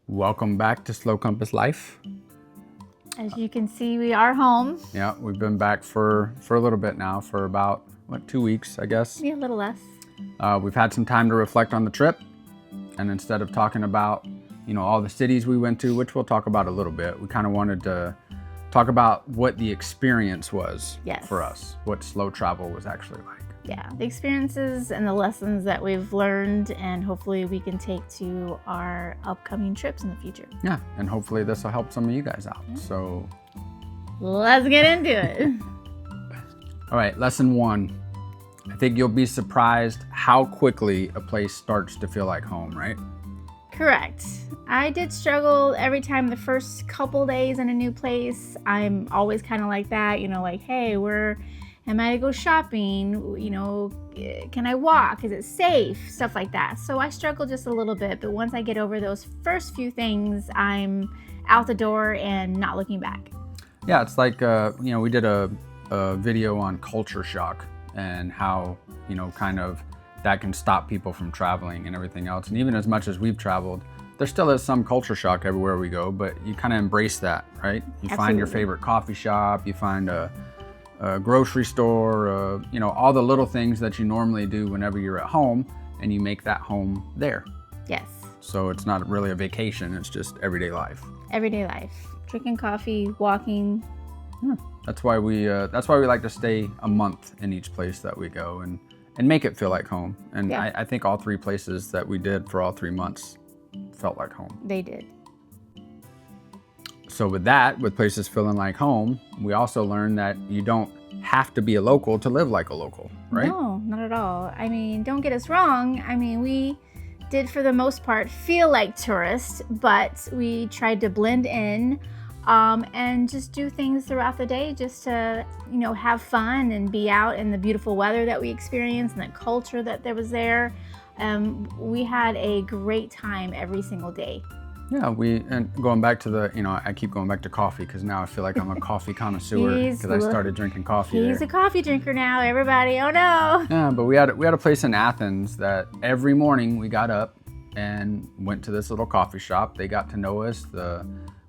Welcome back to Slow Compass Life. As you can see, we are home. Yeah, we've been back for a little bit now, for about, 2 weeks, I guess. Yeah, a little less. We've had some time to reflect on the trip, and instead of talking about, all the cities we went to, which we'll talk about a little bit, we kind of wanted to talk about what the experience was for us, what slow travel was actually like. Yeah, the experiences and the lessons that we've learned, and hopefully we can take to our upcoming trips in the future. Yeah, and hopefully this will help some of you guys out. So let's get into it. All right, lesson 1. I think you'll be surprised how quickly a place starts to feel like home, right? Correct. I did struggle every time the first couple days in a new place. I'm always kind of like that, like, hey, am I to go shopping? Can I walk? Is it safe? Stuff like that. So I struggle just a little bit, but once I get over those first few things, I'm out the door and not looking back. Yeah, it's like, we did a video on culture shock and how, kind of that can stop people from traveling and everything else. And even as much as we've traveled, there still is some culture shock everywhere we go, but you kind of embrace that, right? You Absolutely. Find your favorite coffee shop, you find a grocery store, all the little things that you normally do whenever you're at home, and you make that home there. Yes. So it's not really a vacation, it's just everyday life. Everyday life. Drinking coffee, walking. Yeah. That's why we like to stay a month in each place that we go and make it feel like home. And Yeah. I think all 3 places that we did for all 3 months felt like home. They did. So with places feeling like home, we also learned that you don't have to be a local to live like a local, right? No, not at all. I mean, don't get us wrong. I mean, we did for the most part feel like tourists, but we tried to blend in and just do things throughout the day just to, have fun and be out in the beautiful weather that we experienced and the culture that there was there. We had a great time every single day. Yeah, and going back to I keep going back to coffee because now I feel like I'm a coffee connoisseur because I started drinking coffee He's there. a coffee drinker now, everybody. Oh no. Yeah, but we had a place in Athens that every morning we got up and went to this little coffee shop. They got to know us.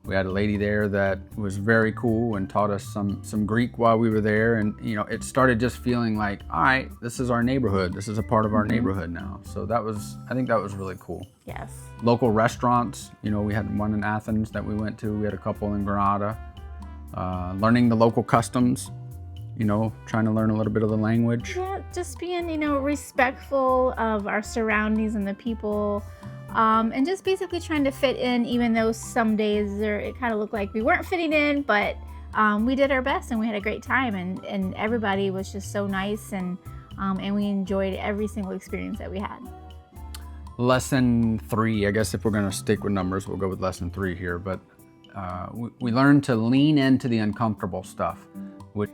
We had a lady there that was very cool and taught us some Greek while we were there. And, it started just feeling like, all right, this is our neighborhood. This is a part of our neighborhood now. So I think that was really cool. Yes. Local restaurants, we had one in Athens that we went to. We had a couple in Granada. Learning the local customs, trying to learn a little bit of the language. Yeah, just being, respectful of our surroundings and the people. And just basically trying to fit in, even though some days it kind of looked like we weren't fitting in, but we did our best and we had a great time, and everybody was just so nice, and we enjoyed every single experience that we had. Lesson 3, I guess if we're going to stick with numbers, we'll go with lesson 3 here, but we learned to lean into the uncomfortable stuff.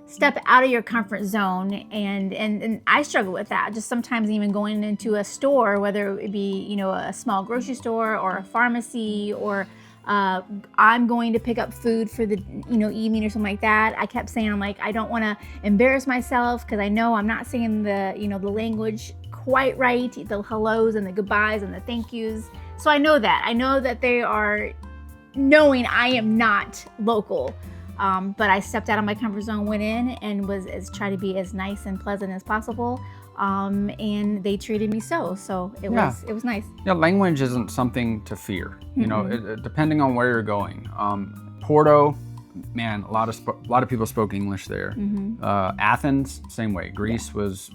Step out of your comfort zone, and I struggle with that. Just sometimes even going into a store, whether it be a small grocery store or a pharmacy, or I'm going to pick up food for the evening or something like that. I kept saying, I'm like, I don't want to embarrass myself because I know I'm not saying the the language quite right, the hellos and the goodbyes and the thank yous. So I know that they are knowing I am not local. But I stepped out of my comfort zone, went in, and tried to be as nice and pleasant as possible. And they treated me so it was nice. Yeah, language isn't something to fear. Depending on where you're going. Porto, man, a lot of people spoke English there. Athens, same way. Greece was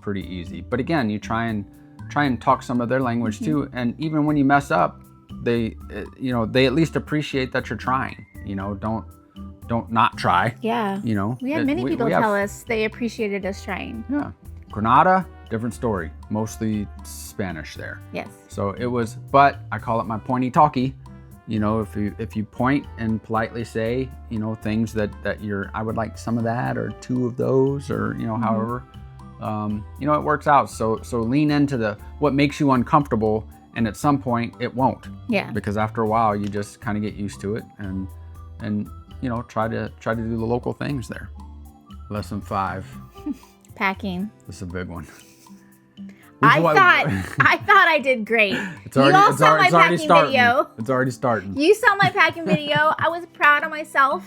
pretty easy. But again, you try and talk some of their language too. And even when you mess up, they at least appreciate that you're trying. Don't not try. Yeah. We had many people tell us they appreciated us trying. Yeah. Granada, different story. Mostly Spanish there. Yes. So it was, but I call it my pointy talkie. If you point and politely say, things that I would like some of that or 2 of those or, however, it works out. So lean into what makes you uncomfortable, and at some point it won't. Yeah. Because after a while you just kind of get used to it and try to do the local things there. Lesson 5. Packing. This is a big one. I thought I did great. It's already starting. Video. It's already starting. You saw my packing video. I was proud of myself,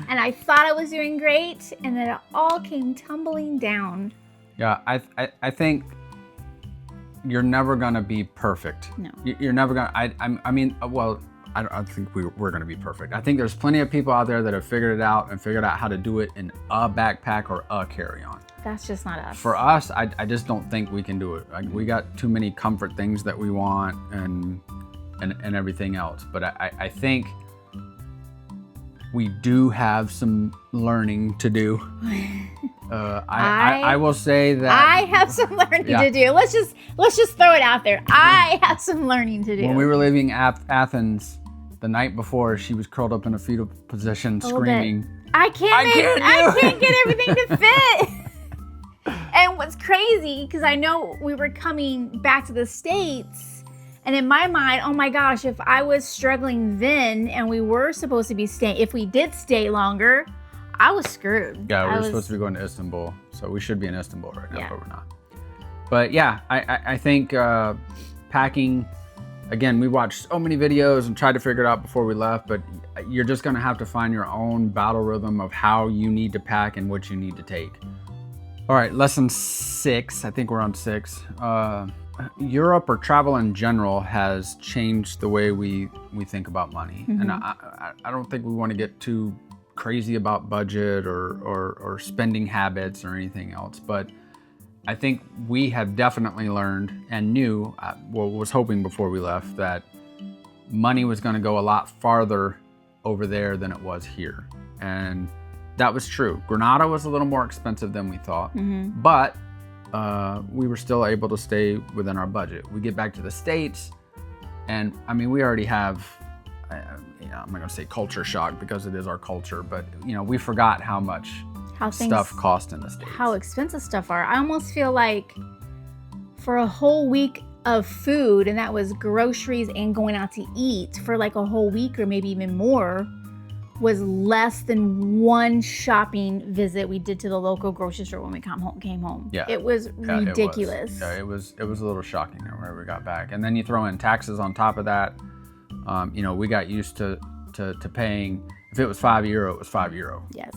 and I thought I was doing great, and then it all came tumbling down. Yeah, I think you're never gonna be perfect. No. You're never gonna. I mean, well, I don't think we're gonna be perfect. I think there's plenty of people out there that have figured it out and figured out how to do it in a backpack or a carry-on. That's just not us. For us, I just don't think we can do it. Like, we got too many comfort things that we want and everything else. But I think we do have some learning to do. I will say that I have some learning to do. Let's just throw it out there. I have some learning to do. When we were leaving Athens the night before, she was curled up in a fetal position, screaming, I can't get everything to fit. And what's crazy, because I know we were coming back to the States, and in my mind, oh my gosh, if I was struggling then and we were supposed to be staying, if we did stay longer, I was screwed. Yeah, we were supposed to be going to Istanbul, so we should be in Istanbul right now, but we're not. But yeah, I think packing, again, we watched so many videos and tried to figure it out before we left, but you're just gonna have to find your own battle rhythm of how you need to pack and what you need to take. All right, lesson 6, I think we're on 6. Europe or travel in general has changed the way we think about money. Mm-hmm. And I don't think we want to get too crazy about budget or spending habits or anything else, but I think we have definitely learned and knew, was hoping before we left, that money was going to go a lot farther over there than it was here. And that was true. Granada was a little more expensive than we thought, but we were still able to stay within our budget. We get back to the States, and I mean, we already have, I'm not going to say culture shock because it is our culture, but we forgot how much stuff cost in the States. How expensive stuff are. I almost feel like for a whole week of food, and that was groceries and going out to eat for like a whole week or maybe even more, was less than one shopping visit we did to the local grocery store when we came home. Yeah. It was ridiculous. It was a little shocking whenever we got back. And then you throw in taxes on top of that. We got used to paying, if it was €5, it was €5. Yes.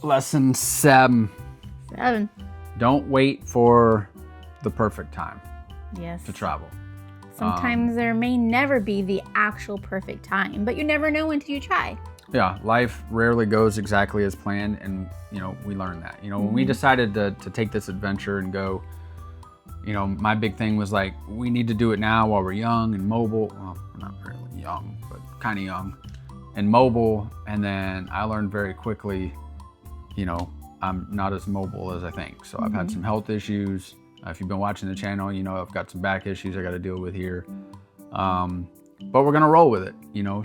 Lesson 7. Don't wait for the perfect time. Yes. To travel. Sometimes there may never be the actual perfect time, but you never know until you try. Yeah, life rarely goes exactly as planned, and we learned that. When we decided to take this adventure and go, my big thing was like, we need to do it now while we're young and mobile. Well, we're not really young, but kind of young and mobile. And then I learned very quickly, I'm not as mobile as I think. So I've had some health issues. If you've been watching the channel, I've got some back issues I got to deal with here. But we're going to roll with it,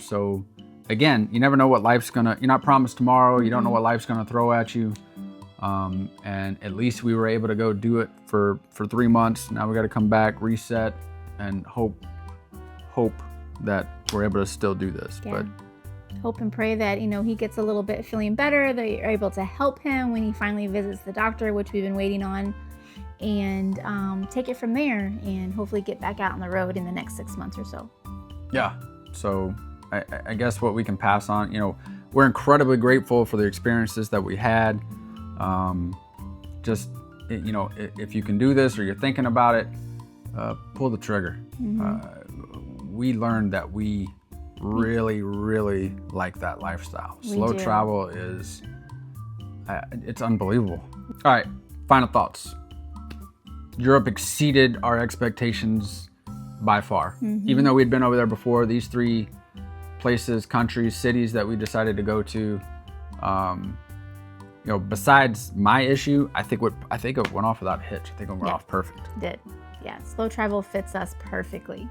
So again, you never know what you're not promised tomorrow. You don't know what life's going to throw at you. And at least we were able to go do it for 3 months. Now we got to come back, reset, and hope that we're able to still do this. Yeah. But hope and pray that, he gets a little bit feeling better, that you're able to help him when he finally visits the doctor, which we've been waiting on, and take it from there and hopefully get back out on the road in the next 6 months or so. Yeah. So I guess what we can pass on, we're incredibly grateful for the experiences that we had. If you can do this or you're thinking about it, pull the trigger. We learned that we really, really like that lifestyle. Slow travel is, it's unbelievable. All right, final thoughts. Europe exceeded our expectations by far. Even though we'd been over there before, these 3 places, countries, cities that we decided to go to, besides my issue, I think it went off without a hitch. I think it went off perfect. It did. Yeah, slow travel fits us perfectly.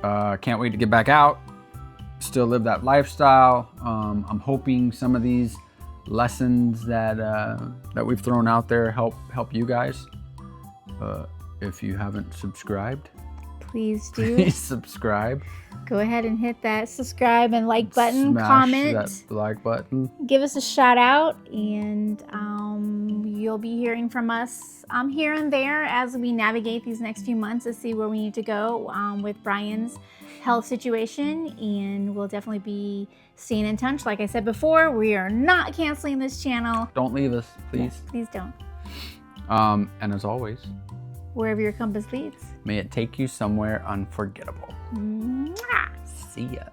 Can't wait to get back out, still live that lifestyle. I'm hoping some of these lessons that we've thrown out there help you guys. If you haven't subscribed, Please do. Please subscribe. Go ahead and hit that subscribe and like button. Smash Comment. that like button. Give us a shout out, and you'll be hearing from us here and there as we navigate these next few months to see where we need to go with Brian's health situation, and we'll definitely be staying in touch. Like I said before, we are not canceling this channel. Don't leave us, please. Yes, please don't. And as always, wherever your compass leads, may it take you somewhere unforgettable. Mwah. See ya.